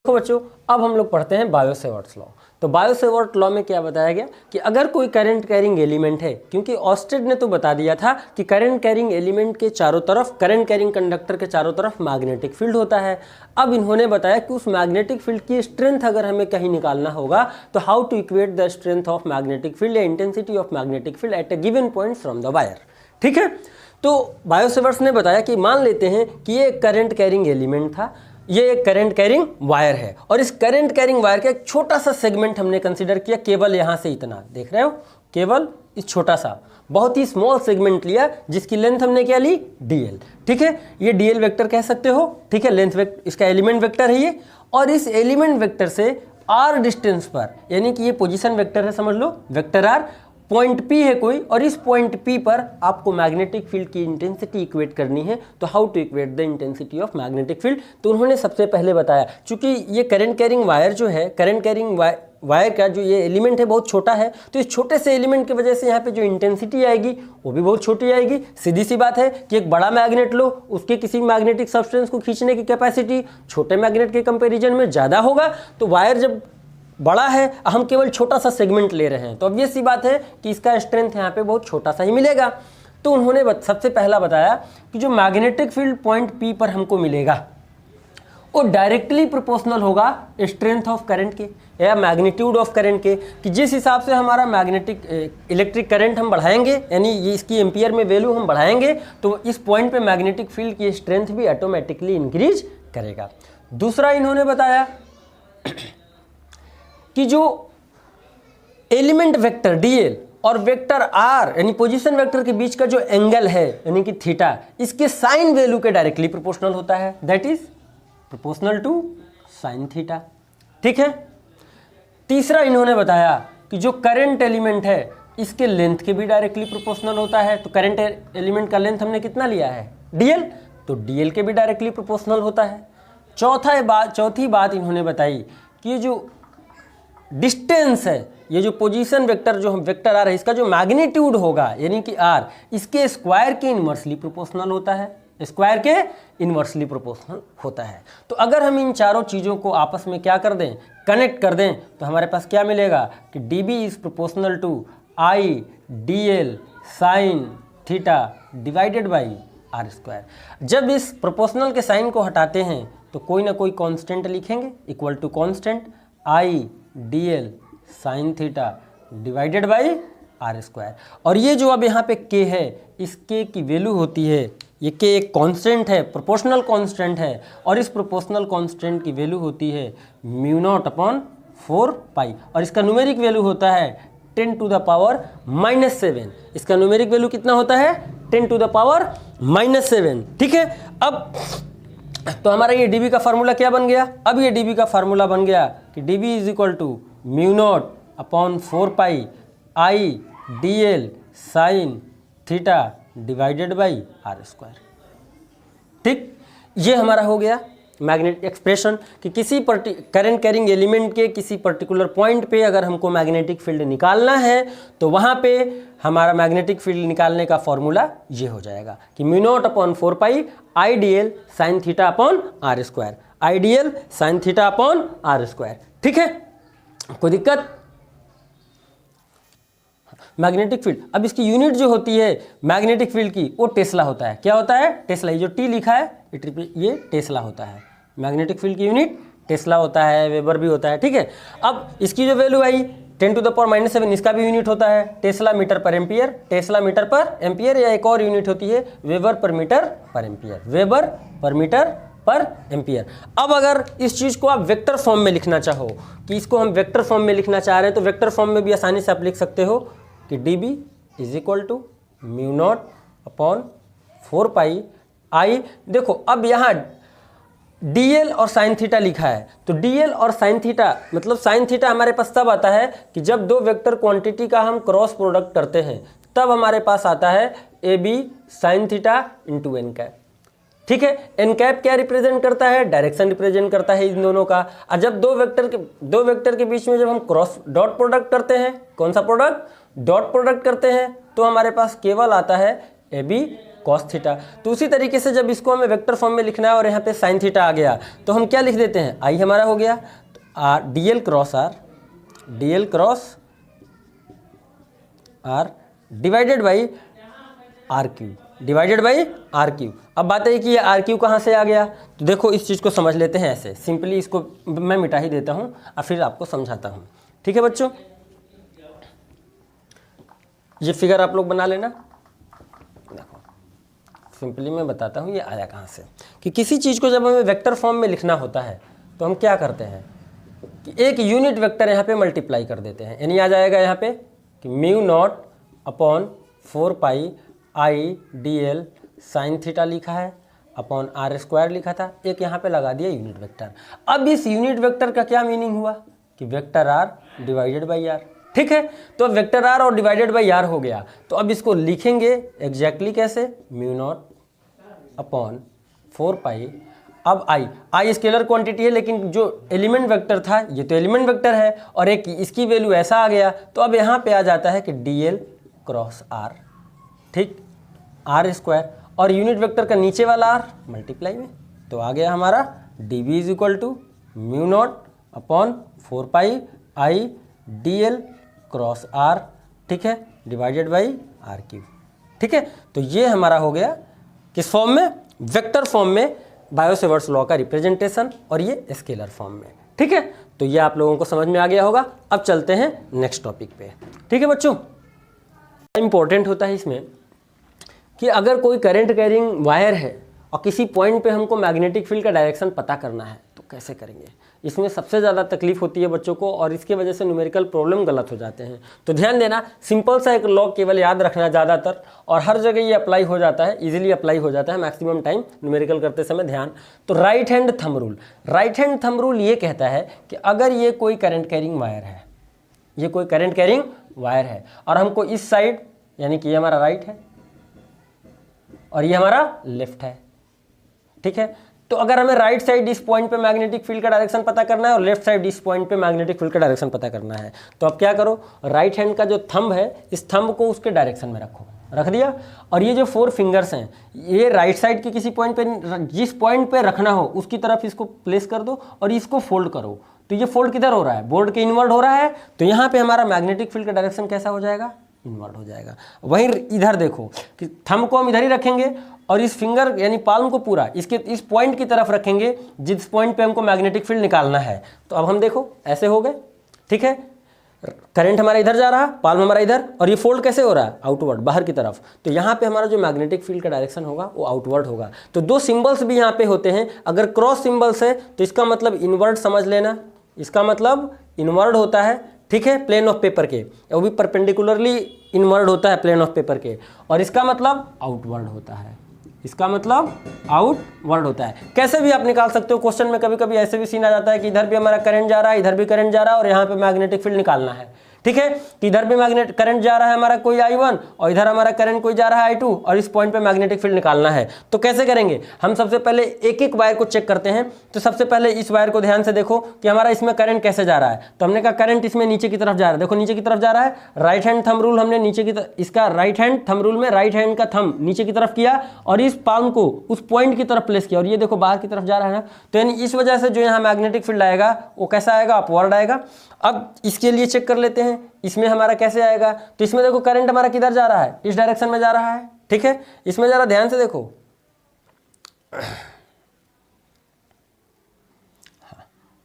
तो बच्चों अब हम लोग पढ़ते हैं बायो-सेवर्ट्स लॉ। तो बायो-सेवर्ट लॉ में क्या बताया गया कि अगर कोई करंट कैरिंग एलिमेंट है, क्योंकि ऑस्टेड ने तो बता दिया था कि करंट कैरिंग एलिमेंट के चारों तरफ, करंट कैरिंग कंडक्टर के चारों तरफ मैग्नेटिक फील्ड होता है। अब इन्होंने बताया कि उस मैग्नेटिक फील्ड की स्ट्रेंथ अगर हमें कहीं निकालना होगा तो how to equate the strength of magnetic field या intensity of magnetic field at a given point from the wire. ठीक है, तो बायो-सेवर्ट्स ने बताया कि मान लेते हैं कि ये एक करंट कैरिंग एलिमेंट था, ये एक करंट कैरिंग वायर है, और इस करंट कैरिंग वायर का एक छोटा सा सेगमेंट हमने कंसीडर किया, केवल यहाँ से इतना, देख रहे हो, केवल इस छोटा सा बहुत ही स्मॉल सेगमेंट लिया जिसकी लेंथ हमने क्या ली, dl। ठीक है, ये dl वेक्टर कह सकते हो। ठीक है, लेंथ वेक्टर, इसका एलिमेंट वेक्टर है ये, और इस एलिमेंट वेक्टर से r डिस्टेंस पर, यानी कि ये पोजीशन वेक्टर है, समझ लो वेक्टर r, पॉइंट P है कोई, और इस पॉइंट P पर आपको मैग्नेटिक फील्ड की इंटेंसिटी इक्वेट करनी है। तो how to equate the intensity of magnetic field, तो उन्होंने सबसे पहले बताया, चूंकि ये करंट कैरिंग वायर जो है, करंट कैरिंग वायर का जो ये एलिमेंट है बहुत छोटा है, तो इस छोटे से एलिमेंट की वजह से यहाँ पे जो इंटेंसिटी आएगी वो भी बहुत छोटी आएगी। सीधी सी बात है कि एक बड़ा मैग्नेट लो, उसके किसी मैग्नेटिक सब्सटेंस को खींचने की कैपेसिटी छोटे मैग्नेट के कंपेरिजन में ज़्यादा होगा। तो वायर जब बड़ा है, हम केवल छोटा सा सेगमेंट ले रहे हैं, तो अब ये सी बात है कि इसका स्ट्रेंथ यहाँ पे बहुत छोटा सा ही मिलेगा। तो उन्होंने सबसे पहला बताया कि जो मैग्नेटिक फील्ड पॉइंट P पर हमको मिलेगा वो डायरेक्टली प्रोपोर्शनल होगा स्ट्रेंथ ऑफ करंट के या मैग्नीट्यूड ऑफ करंट के, कि जिस हिसाब से हमारा मैग्नेटिक इलेक्ट्रिक करंट हम बढ़ाएंगे, यानी ये इसकी एम्पियर में वैल्यू हम बढ़ाएंगे, तो इस पॉइंट पे मैग्नेटिक फील्ड की स्ट्रेंथ भी ऑटोमेटिकली इंक्रीज करेगा। दूसरा इन्होंने बताया कि जो एलिमेंट वेक्टर dl और वेक्टर r यानी पोजीशन वेक्टर के बीच का जो एंगल है यानी कि थीटा, इसके साइन वैल्यू के डायरेक्टली प्रोपोर्शनल होता है, that is proportional to sine theta. ठीक है, तीसरा इन्होंने बताया कि जो करंट एलिमेंट है इसके लेंथ के भी डायरेक्टली प्रोपोर्शनल होता है। तो करंट एलिमेंट का लेंथ हमने कितना लिया है, dl, तो dl के भी डायरेक्टली प्रोपोर्शनल होता है। चौथी बात इन्होंने बताई कि ये जो डिस्टेंस है, ये जो पोजीशन वेक्टर जो हम वेक्टर r है, इसका जो मैग्नीट्यूड होगा यानी कि r, इसके स्क्वायर के इन्वर्सली प्रोपोर्शनल होता है, स्क्वायर के इन्वर्सली प्रोपोर्शनल होता है। तो अगर हम इन चारों चीज़ों को आपस में क्या कर दें, कनेक्ट कर दें, तो हमारे पास क्या मिलेगा कि dB is proportional to I dl sine theta divided by r square. जब इस प्रोपोर्शनल के साइन को हटाते हैं तो कोई ना कोई कांस्टेंट लिखेंगे, equal to constant I dl sine theta divided by r square. और ये जो अब यहाँ पे k है, इस k की वैल्यू होती है, ये k एक कांस्टेंट है, प्रोपोर्शनल कांस्टेंट है, और इस प्रोपोर्शनल कांस्टेंट की वैल्यू होती है म्यू नॉट अपॉन 4 पाई, और इसका न्यूमेरिक वैल्यू होता है 10 टू द पावर -7। इसका न्यूमेरिक वैल्यू कितना होता है, 10 टू द पावर -7। ठीक है, अब तो हमारा ये dB का फार्मूला क्या बन गया, अब ये dB का फार्मूला बन गया कि dB is equal to mu naught upon 4 pi I dl sine theta divided by r square. ठीक, ये हमारा हो गया मैग्नेटिक एक्सप्रेशन कि किसी करंट कैरिंग एलिमेंट के किसी पर्टिकुलर पॉइंट पे अगर हमको मैग्नेटिक फील्ड निकालना है तो वहाँ पे हमारा मैग्नेटिक फील्ड निकालने का फॉर्मूला ये हो जाएगा कि mu naught upon 4 pi I dl sine theta upon r square, I dl sine theta upon r square. ठीक है, कोई दिक्कत? मैग्नेटिक फील्ड, अब इसकी यूनिट जो होती है मैग्नेटिक फील्ड की वो टेस्ला होता है। क्या होता है, टेस्ला। ये जो T लिखा है ये टेस्ला होता है। मैग्नेटिक फील्ड की यूनिट टेस्ला होता है, वेबर भी होता है। ठीक है, अब इसकी जो value I 10 to the power -7, इसका भी यूनिट होता है tesla metre per ampere, tesla metre per ampere, या एक और यूनिट होती है वेबर पर मीटर पर एम्पियर, वेबर पर मीटर पर एम्पियर। अब अगर इस चीज़ को आप वेक्टर फॉर्म में लिखना चाहो कि इसको हम वेक्टर फॉर्म में लिखना चाह रहे हैं, तो वेक्टर फॉर्म में भी आसानी से आप लिख सकते हो कि dB is equal to mu naught upon 4 pi I। देखो अब यहाँ dl और साइन थीटा लिखा है, तो dl और साइन थीटा मतलब साइन थीटा हमारे पास तब आता है कि जब दो वेक्टर क्वांटिटी का हम क्रॉस प्रोडक्ट करते हैं, तब हमारे पास आता है AB sine theta into n cap. ठीक है, एन कैप क्या रिप्रेजेंट करता है, डायरेक्शन रिप्रेजेंट करता है इन दोनों का। और जब दो वेक्टर के बीच में जब हम क्रॉस डॉट प्रोडक्ट करते हैं, कौन सा प्रोडक्ट, डॉट प्रोडक्ट करते हैं, तो हमारे पास केवल आता है AB कॉस थीटा। तो उसी तरीके से जब इसको हमें वेक्टर फॉर्म में लिखना है और यहाँ पे साइन थीटा आ गया तो हम क्या लिख देते हैं, आई हमारा हो गया तो r d l cross r divided by r cube. अब बात है कि ये आर क्यू कहाँ से आ गया, तो देखो इस चीज़ को समझ लेते हैं ऐसे सिंपली, इसको मैं मिटा ही देता हूँ और फिर आपको समझाता हूँ। ठीक है बच्चों, ये फिगर आप लोग बना लेना। देखो सिंपली मैं बताता हूँ ये आया कहाँ से, कि किसी चीज़ को जब हमें वेक्टर फॉर्म में लिखना होता है तो हम क्या करते हैं कि एक यूनिट वेक्टर यहाँ पे मल्टीप्लाई कर देते हैं, यानी आ जाएगा यहाँ पे कि mu naught upon 4 pi I d L sine theta लिखा है अपॉन आर स्क्वायर लिखा था, एक यहाँ पे लगा दिया यूनिट वेक्टर। अब इस यूनिट वेक्टर का क्या मीनिंग हुआ कि vector r divided by r. ठीक है, तो अब वेक्टर आर और डिवाइडेड बाई आर हो गया, तो अब इसको लिखेंगे एग्जैक्टली कैसे, म्यू नॉट अपॉन 4 पाई। अब आई स्केलर क्वांटिटी है लेकिन जो एलिमेंट वेक्टर था ये तो एलिमेंट वेक्टर है और एक इसकी वैल्यू ऐसा आ गया, तो अब यहाँ पे आ जाता है कि डी एल क्रॉस आर, ठीक, आर स्क्वायर और यूनिट वेक्टर का नीचे वाला आर मल्टीप्लाई में, तो आ गया हमारा d b is equal to mu naught upon 4 pi I d l cross r, ठीक है, डिवाइडेड बाई आर क्यू। ठीक है, तो ये हमारा हो गया किस फॉर्म में, वेक्टर फॉर्म में, बायो-सेवर्ट्स लॉ का रिप्रेजेंटेशन, और ये स्केलर फॉर्म में। ठीक है, तो ये आप लोगों को समझ में आ गया होगा। अब चलते हैं नेक्स्ट टॉपिक पे। ठीक है बच्चों, इंपॉर्टेंट होता है इसमें कि अगर कोई करंट कैरिंग वायर है और किसी पॉइंट पे हमको मैग्नेटिक फील्ड का डायरेक्शन पता करना है तो कैसे करेंगे, इसमें सबसे ज़्यादा तकलीफ होती है बच्चों को और इसके वजह से न्यूमेरिकल प्रॉब्लम गलत हो जाते हैं। तो ध्यान देना, सिंपल सा एक लॉ केवल याद रखना ज़्यादातर, और हर जगह ये अप्लाई हो जाता है, इजीली अप्लाई हो जाता है मैक्सिमम टाइम न्यूमेरिकल करते समय। ध्यान, तो राइट हैंड थंब रूल ये कहता है कि अगर ये कोई करंट कैरिंग वायर है, ये कोई करंट कैरिंग वायर है और हमको इस साइड, यानी कि ये हमारा राइट है और ये हमारा लेफ्ट है, ठीक है, तो अगर हमें राइट साइड इस पॉइंट पे मैग्नेटिक फील्ड का डायरेक्शन पता करना है और लेफ्ट साइड इस पॉइंट पे मैग्नेटिक फील्ड का डायरेक्शन पता करना है, तो अब क्या करो, राइट हैंड का जो थंब है इस थंब को उसके डायरेक्शन में रखो, रख दिया, और ये जो 4 फिंगर्स हैं ये राइट साइड के किसी पॉइंट पे, जिस पॉइंट पे रखना हो उसकी तरफ इसको प्लेस कर दो और इसको फोल्ड करो। तो ये फोल्ड किधर हो रहा है, बोर्ड के इनवर्ड हो रहा है, तो यहाँ पे हमारा मैग्नेटिक फील्ड का डायरेक्शन कैसा हो जाएगा, इनवर्ट हो जाएगा। वहीं इधर देखो कि थंब को हम इधर ही रखेंगे और इस फिंगर यानी पाल्म को पूरा इसके इस पॉइंट की तरफ रखेंगे जिस पॉइंट पे हमको मैग्नेटिक फील्ड निकालना है। तो अब हम देखो ऐसे हो गए, ठीक है, करंट हमारा इधर जा रहा है, पाल्म हमारा इधर, और ये फोल्ड कैसे हो रहा है, आउटवर्ड, बाहर की तरफ। तो यहाँ पे हमारा जो मैग्नेटिक फील्ड का डायरेक्शन होगा वो आउटवर्ड होगा। तो 2 सिंबल्स भी यहाँ पे होते हैं, अगर क्रॉस सिंबल्स है तो इसका मतलब इनवर्ड समझ लेना, इसका मतलब इनवर्ड होता है, ठीक है, प्लेन ऑफ पेपर के, वो भी परपेंडिकुलरली इनवर्ड होता है प्लेन ऑफ पेपर के, और इसका मतलब आउटवर्ड होता है, इसका मतलब आउटवर्ड होता है। कैसे भी आप निकाल सकते हो, क्वेश्चन में कभी कभी ऐसे भी सीन आ जाता है कि इधर भी हमारा करंट जा रहा है, इधर भी करंट जा रहा है और यहाँ पे मैग्नेटिक फील्ड निकालना है, ठीक है, कि इधर भी मैग्नेट करंट जा रहा है हमारा कोई I1 और इधर हमारा करंट कोई जा रहा है I2 और इस पॉइंट पे मैग्नेटिक फील्ड निकालना है। तो कैसे करेंगे, हम सबसे पहले एक एक वायर को चेक करते हैं। तो सबसे पहले इस वायर को ध्यान से देखो कि हमारा इसमें करंट कैसे जा रहा है। तो हमने कहा करंट इसमें नीचे की तरफ जा रहा है, देखो नीचे की तरफ जा रहा है, राइट हैंड थंब रूल हमने नीचे की तरफ, इसका राइट हैंड थंब रूल में राइट हैंड का थंब नीचे की तरफ किया और इस पाल्म को उस पॉइंट की तरफ प्लेस किया और ये देखो बाहर की तरफ जा रहा है ना, तो यानी इस वजह से जो यहाँ मैग्नेटिक फील्ड आएगा वो कैसा आएगा, अपवर्ड आएगा। अब इसके लिए चेक कर लेते हैं इसमें हमारा कैसे आएगा। तो इसमें देखो करंट हमारा किधर जा रहा है, इस डायरेक्शन में जा रहा है, ठीक है, इसमें जरा ध्यान से देखो,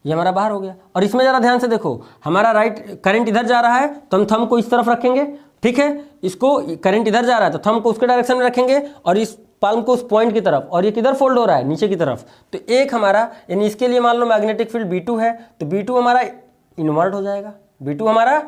ये हमारा बाहर हो गया, और इसमें जरा ध्यान से देखो हमारा राइट करंट इधर जा रहा है तो हम थंब को इस तरफ रखेंगे, ठीक है, इसको करंट इधर जा रहा है तो थंब को उसके डायरेक्शन में रखेंगे और इस पाल्म को उस पॉइंट की तरफ, और ये किधर फोल्ड हो रहा है, नीचे की तरफ। तो एक हमारा यानी इसके लिए मान लो मैग्नेटिक फील्ड B2 है तो B2 हमारा इनवर्ट हो जाएगा, B2 हमारा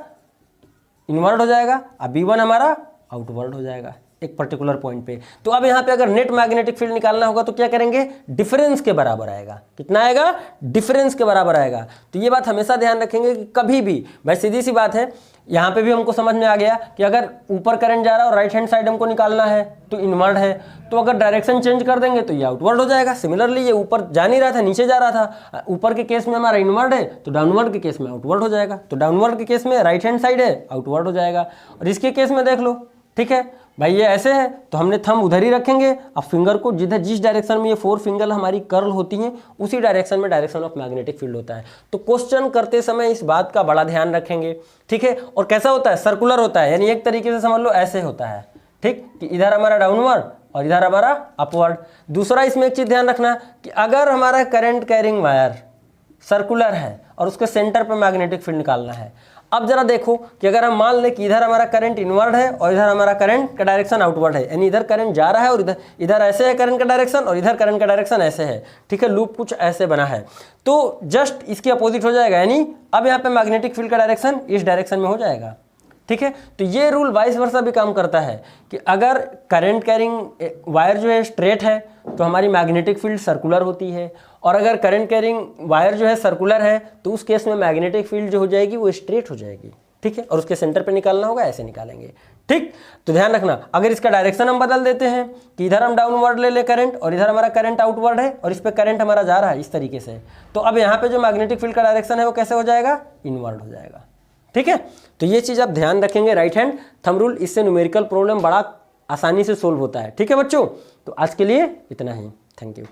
इनवर्ट हो जाएगा और B1 हमारा आउटवर्ड हो जाएगा एक पर्टिकुलर पॉइंट पे। तो अब यहाँ पे अगर नेट मैग्नेटिक फील्ड निकालना होगा तो क्या करेंगे, डिफरेंस के बराबर आएगा, कितना आएगा, डिफरेंस के बराबर आएगा। तो ये बात हमेशा ध्यान रखेंगे कि कभी भी, भाई सीधी सी बात है, यहाँ पे भी हमको समझ में आ गया कि अगर ऊपर करंट जा रहा है और राइट हैंड साइड हमको निकालना है तो इनवर्ड है, तो अगर डायरेक्शन चेंज कर देंगे तो ये आउटवर्ड हो जाएगा। सिमिलरली ये ऊपर जा नहीं रहा था, नीचे जा रहा था, ऊपर के केस में हमारा इनवर्ड है तो डाउनवर्ड के केस में आउटवर्ड हो जाएगा। तो डाउनवर्ड के केस में राइट हैंड साइड है, आउटवर्ड हो जाएगा। और इसके केस में देख लो, ठीक है, भाई ये ऐसे है तो हमने थंब उधर ही रखेंगे, अब फिंगर को जिधर जिस डायरेक्शन में ये 4 फिंगर हमारी कर्ल होती हैं उसी डायरेक्शन में डायरेक्शन ऑफ मैग्नेटिक फील्ड होता है। तो क्वेश्चन करते समय इस बात का बड़ा ध्यान रखेंगे, ठीक है। और कैसा होता है, सर्कुलर होता है, यानी एक तरीके से समझ लो ऐसे होता है, ठीक, कि इधर हमारा डाउनवर्ड और इधर हमारा अपवर्ड। दूसरा इसमें एक चीज ध्यान रखना कि अगर हमारा करंट कैरिंग वायर सर्कुलर है और उसके सेंटर पर मैग्नेटिक फील्ड निकालना है, अब जरा देखो कि अगर हम मान लें कि इधर हमारा करंट इनवर्ड है और इधर हमारा करंट का डायरेक्शन आउटवर्ड है, यानी इधर करंट जा रहा है और इधर ऐसे है करंट का डायरेक्शन और इधर करंट का डायरेक्शन ऐसे है, ठीक है, लूप कुछ ऐसे बना है, तो जस्ट इसके अपोजिट हो जाएगा, यानी अब यहाँ पे मैग्नेटिक फील्ड का डायरेक्शन इस डायरेक्शन में हो जाएगा, ठीक है। तो ये रूल वाइस वर्सा भी काम करता है कि अगर करंट कैरिंग वायर जो है स्ट्रेट है तो हमारी मैग्नेटिक फील्ड सर्कुलर होती है, और अगर करंट कैरिंग वायर जो है सर्कुलर है तो उस केस में मैग्नेटिक फील्ड जो हो जाएगी वो स्ट्रेट हो जाएगी, ठीक है, और उसके सेंटर पे निकालना होगा, ऐसे निकालेंगे, ठीक। तो ध्यान रखना, अगर इसका डायरेक्शन हम बदल देते हैं कि इधर हम डाउनवर्ड ले करंट और इधर हमारा करंट आउटवर्ड है और इस पर करंट हमारा जा रहा है इस तरीके से, तो अब यहाँ पे जो मैग्नेटिक फील्ड का डायरेक्शन है वो कैसे हो जाएगा, इनवर्ड हो जाएगा, ठीक है। तो ये चीज़ आप ध्यान रखेंगे, राइट हैंड थंब रूल, इससे न्यूमेरिकल प्रॉब्लम बड़ा आसानी से सोल्व होता है, ठीक है बच्चों। तो आज के लिए इतना ही, थैंक यू।